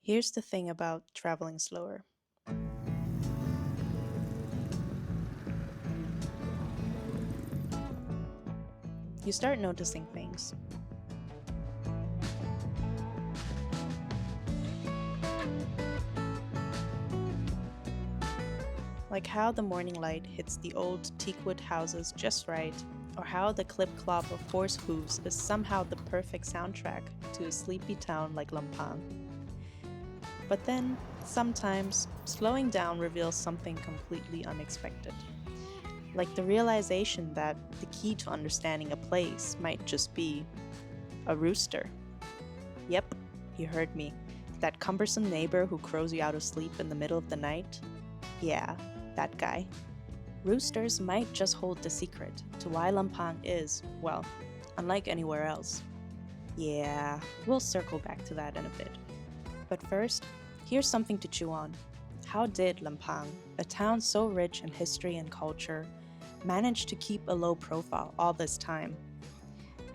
Here's the thing about traveling slower. You start noticing things, like how the morning light hits the old teakwood houses just right, or how the clip-clop of horse hooves is somehow the perfect soundtrack to a sleepy town like Lampang. But then, sometimes, slowing down reveals something completely unexpected. Like the realization that the key to understanding a place might just be a rooster. Yep, you heard me. That cumbersome neighbor who crows you out of sleep in the middle of the night? Yeah, that guy. Roosters might just hold the secret to why Lampang is, well, unlike anywhere else. Yeah, we'll circle back to that in a bit. But first, here's something to chew on. How did Lampang, a town so rich in history and culture, manage to keep a low profile all this time?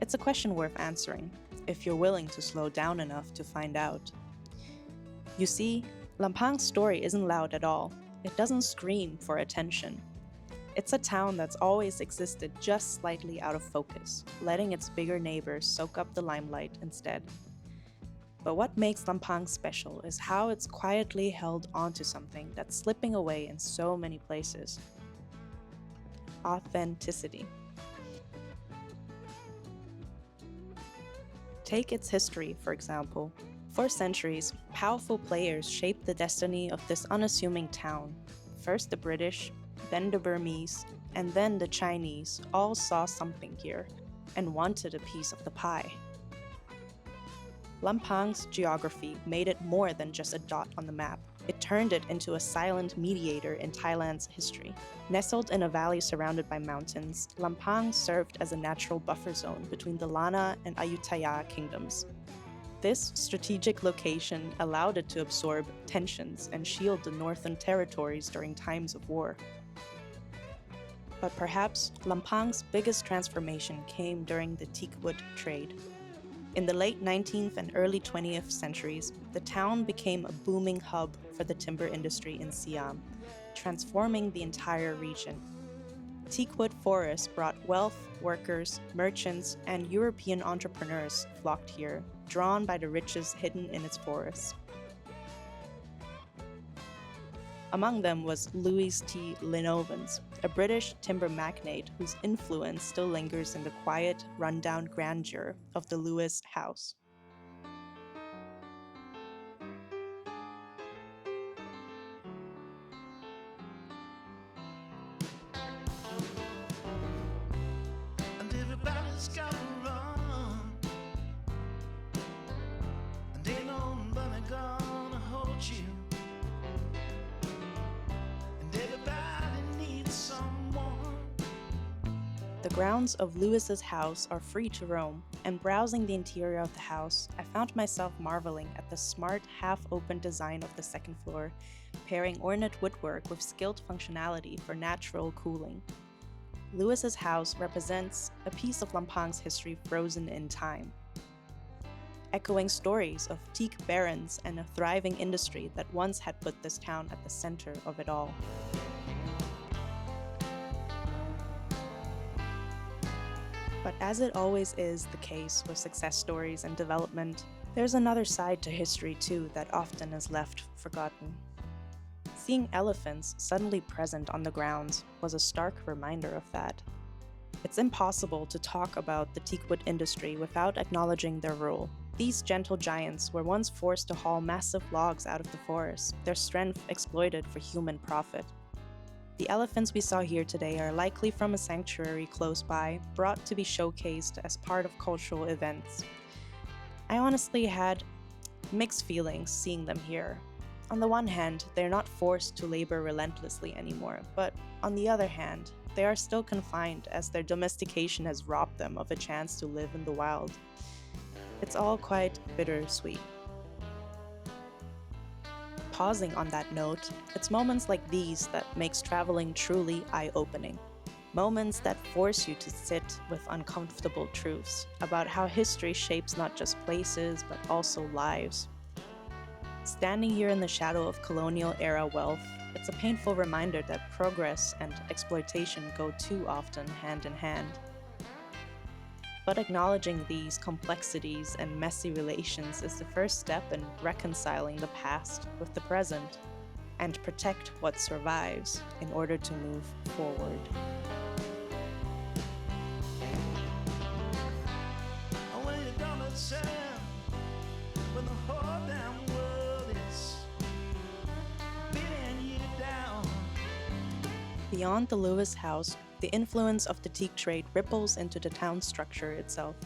It's a question worth answering, if you're willing to slow down enough to find out. You see, Lampang's story isn't loud at all. It doesn't scream for attention. It's a town that's always existed just slightly out of focus, letting its bigger neighbors soak up the limelight instead. But what makes Lampang special is how it's quietly held onto something that's slipping away in so many places. Authenticity. Take its history, for example. For centuries, powerful players shaped the destiny of this unassuming town. First the British, then the Burmese, and then the Chinese all saw something here and wanted a piece of the pie. Lampang's geography made it more than just a dot on the map. It turned it into a silent mediator in Thailand's history. Nestled in a valley surrounded by mountains, Lampang served as a natural buffer zone between the Lana and Ayutthaya kingdoms. This strategic location allowed it to absorb tensions and shield the northern territories during times of war. But perhaps Lampang's biggest transformation came during the teakwood trade. In the late 19th and early 20th centuries, the town became a booming hub for the timber industry in Siam, transforming the entire region. Teakwood forests brought wealth, workers, merchants, and European entrepreneurs flocked here, drawn by the riches hidden in its forests. Among them was Louis T. Linovans, a British timber magnate whose influence still lingers in the quiet, rundown grandeur of the Lewis house. And everybody's got to run, and ain't nobody gonna hold you. And everybody needs someone. The grounds of Lewis's house are free to roam, and browsing the interior of the house, I found myself marveling at the smart, half-open design of the second floor, pairing ornate woodwork with skilled functionality for natural cooling. Lewis's house represents a piece of Lampang's history frozen in time, echoing stories of teak barons and a thriving industry that once had put this town at the center of it all. But as it always is the case with success stories and development, there's another side to history too that often is left forgotten. Seeing elephants suddenly present on the grounds was a stark reminder of that. It's impossible to talk about the teakwood industry without acknowledging their role. These gentle giants were once forced to haul massive logs out of the forest, their strength exploited for human profit. The elephants we saw here today are likely from a sanctuary close by, brought to be showcased as part of cultural events. I honestly had mixed feelings seeing them here. On the one hand, they're not forced to labor relentlessly anymore, but on the other hand, they are still confined as their domestication has robbed them of a chance to live in the wild. It's all quite bittersweet. Pausing on that note, it's moments like these that makes traveling truly eye-opening. Moments that force you to sit with uncomfortable truths about how history shapes not just places, but also lives. Standing here in the shadow of colonial era wealth, it's a painful reminder that progress and exploitation go too often hand in hand. But acknowledging these complexities and messy relations is the first step in reconciling the past with the present and protect what survives in order to move forward. When you don't understand, when the whole damn world is beating you down. Beyond the Lewis house, the influence of the teak trade ripples into the town structure itself.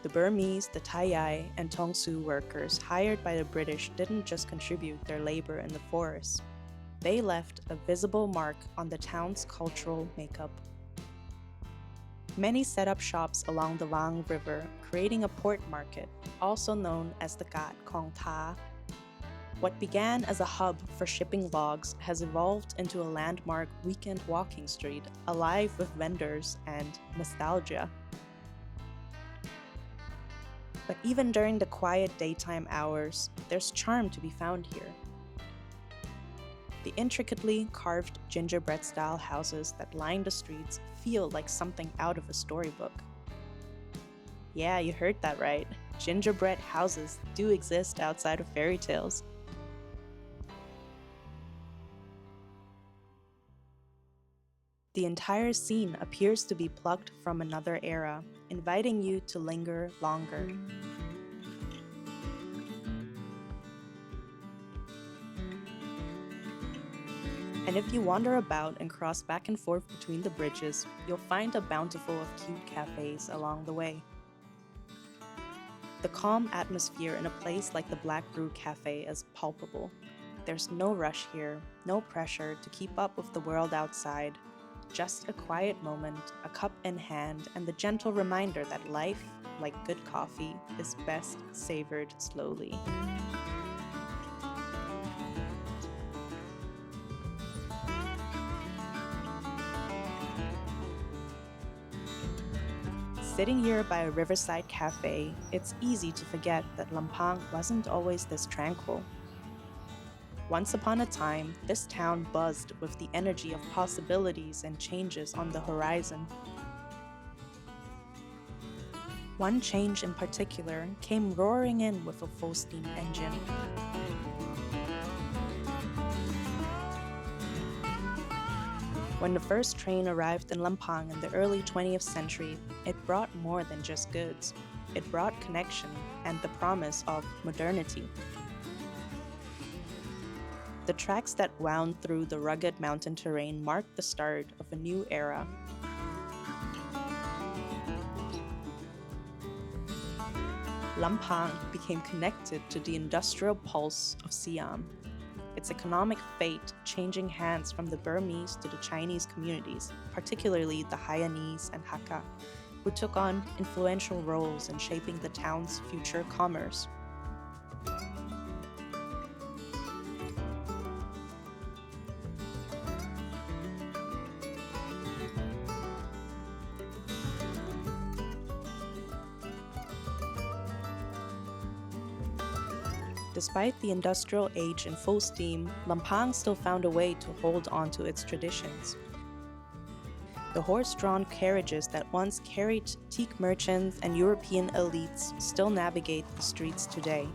The Burmese, the Thai, and Tongsu workers hired by the British didn't just contribute their labor in the forests. They left a visible mark on the town's cultural makeup. Many set up shops along the Lang River, creating a port market, also known as the Gat Kong Tha. What began as a hub for shipping logs has evolved into a landmark weekend walking street, alive with vendors and nostalgia. But even during the quiet daytime hours, there's charm to be found here. The intricately carved gingerbread-style houses that line the streets feel like something out of a storybook. Yeah, you heard that right. Gingerbread houses do exist outside of fairy tales. The entire scene appears to be plucked from another era, inviting you to linger longer. And if you wander about and cross back and forth between the bridges, you'll find a bountiful of cute cafes along the way. The calm atmosphere in a place like the Black Brew Cafe is palpable. There's no rush here, no pressure to keep up with the world outside. Just a quiet moment, a cup in hand, and the gentle reminder that life, like good coffee, is best savored slowly. Sitting here by a riverside cafe, it's easy to forget that Lampang wasn't always this tranquil. Once upon a time, this town buzzed with the energy of possibilities and changes on the horizon. One change in particular came roaring in with a full-steam engine. When the first train arrived in Lampang in the early 20th century, it brought more than just goods. It brought connection and the promise of modernity. The tracks that wound through the rugged mountain terrain marked the start of a new era. Lampang became connected to the industrial pulse of Siam, its economic fate changing hands from the Burmese to the Chinese communities, particularly the Hainanese and Hakka, who took on influential roles in shaping the town's future commerce. Despite the industrial age in full steam, Lampang still found a way to hold on to its traditions. The horse-drawn carriages that once carried teak merchants and European elites still navigate the streets today.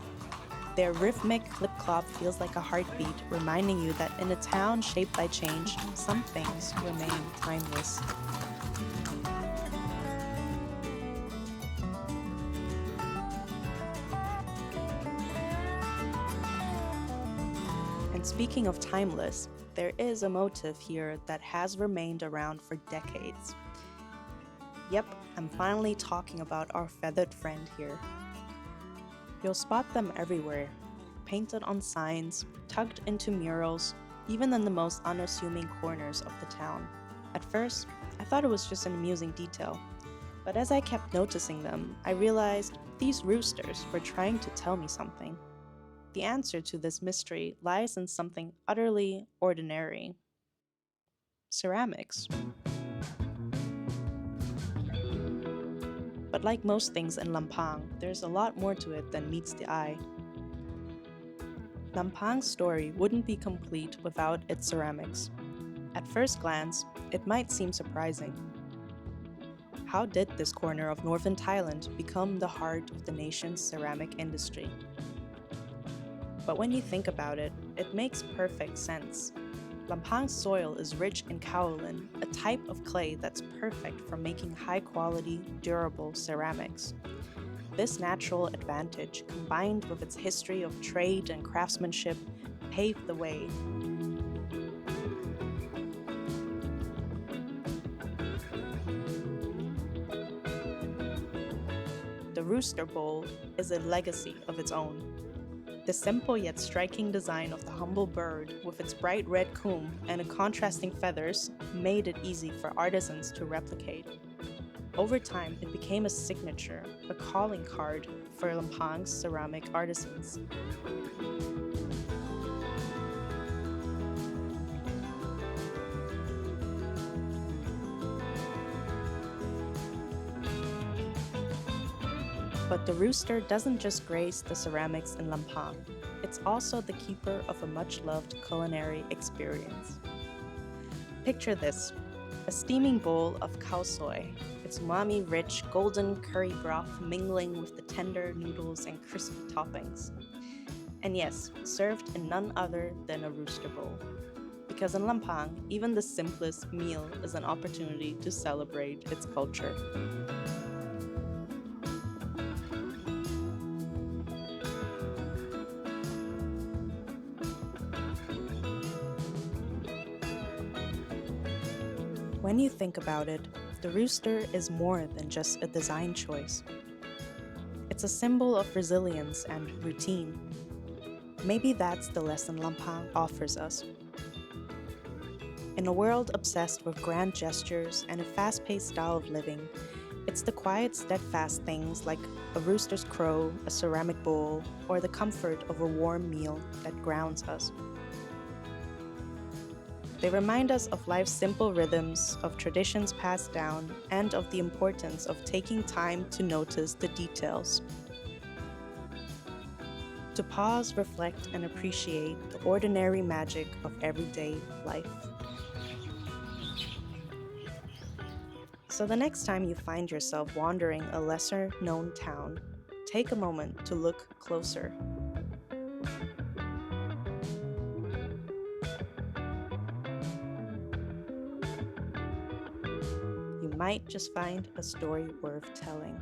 Their rhythmic clip-clop feels like a heartbeat, reminding you that in a town shaped by change, some things remain timeless. And speaking of timeless, there is a motif here that has remained around for decades. Yep, I'm finally talking about our feathered friend here. You'll spot them everywhere, painted on signs, tucked into murals, even in the most unassuming corners of the town. At first, I thought it was just an amusing detail, but as I kept noticing them, I realized these roosters were trying to tell me something. The answer to this mystery lies in something utterly ordinary: ceramics. But like most things in Lampang, there's a lot more to it than meets the eye. Lampang's story wouldn't be complete without its ceramics. At first glance, it might seem surprising. How did this corner of Northern Thailand become the heart of the nation's ceramic industry? But when you think about it, it makes perfect sense. Lampang's soil is rich in kaolin, a type of clay that's perfect for making high-quality, durable ceramics. This natural advantage, combined with its history of trade and craftsmanship, paved the way. The Rooster Bowl is a legacy of its own. The simple yet striking design of the humble bird, with its bright red comb and contrasting feathers, made it easy for artisans to replicate. Over time, it became a signature, a calling card for Lampang's ceramic artisans. But the rooster doesn't just grace the ceramics in Lampang, it's also the keeper of a much-loved culinary experience. Picture this, a steaming bowl of khao soi, its umami-rich golden curry broth mingling with the tender noodles and crispy toppings. And yes, served in none other than a rooster bowl. Because in Lampang, even the simplest meal is an opportunity to celebrate its culture. When you think about it, the rooster is more than just a design choice. It's a symbol of resilience and routine. Maybe that's the lesson Lampang offers us. In a world obsessed with grand gestures and a fast-paced style of living, it's the quiet, steadfast things like a rooster's crow, a ceramic bowl, or the comfort of a warm meal that grounds us. They remind us of life's simple rhythms, of traditions passed down, and of the importance of taking time to notice the details. To pause, reflect, and appreciate the ordinary magic of everyday life. So the next time you find yourself wandering a lesser-known town, take a moment to look closer. You might just find a story worth telling.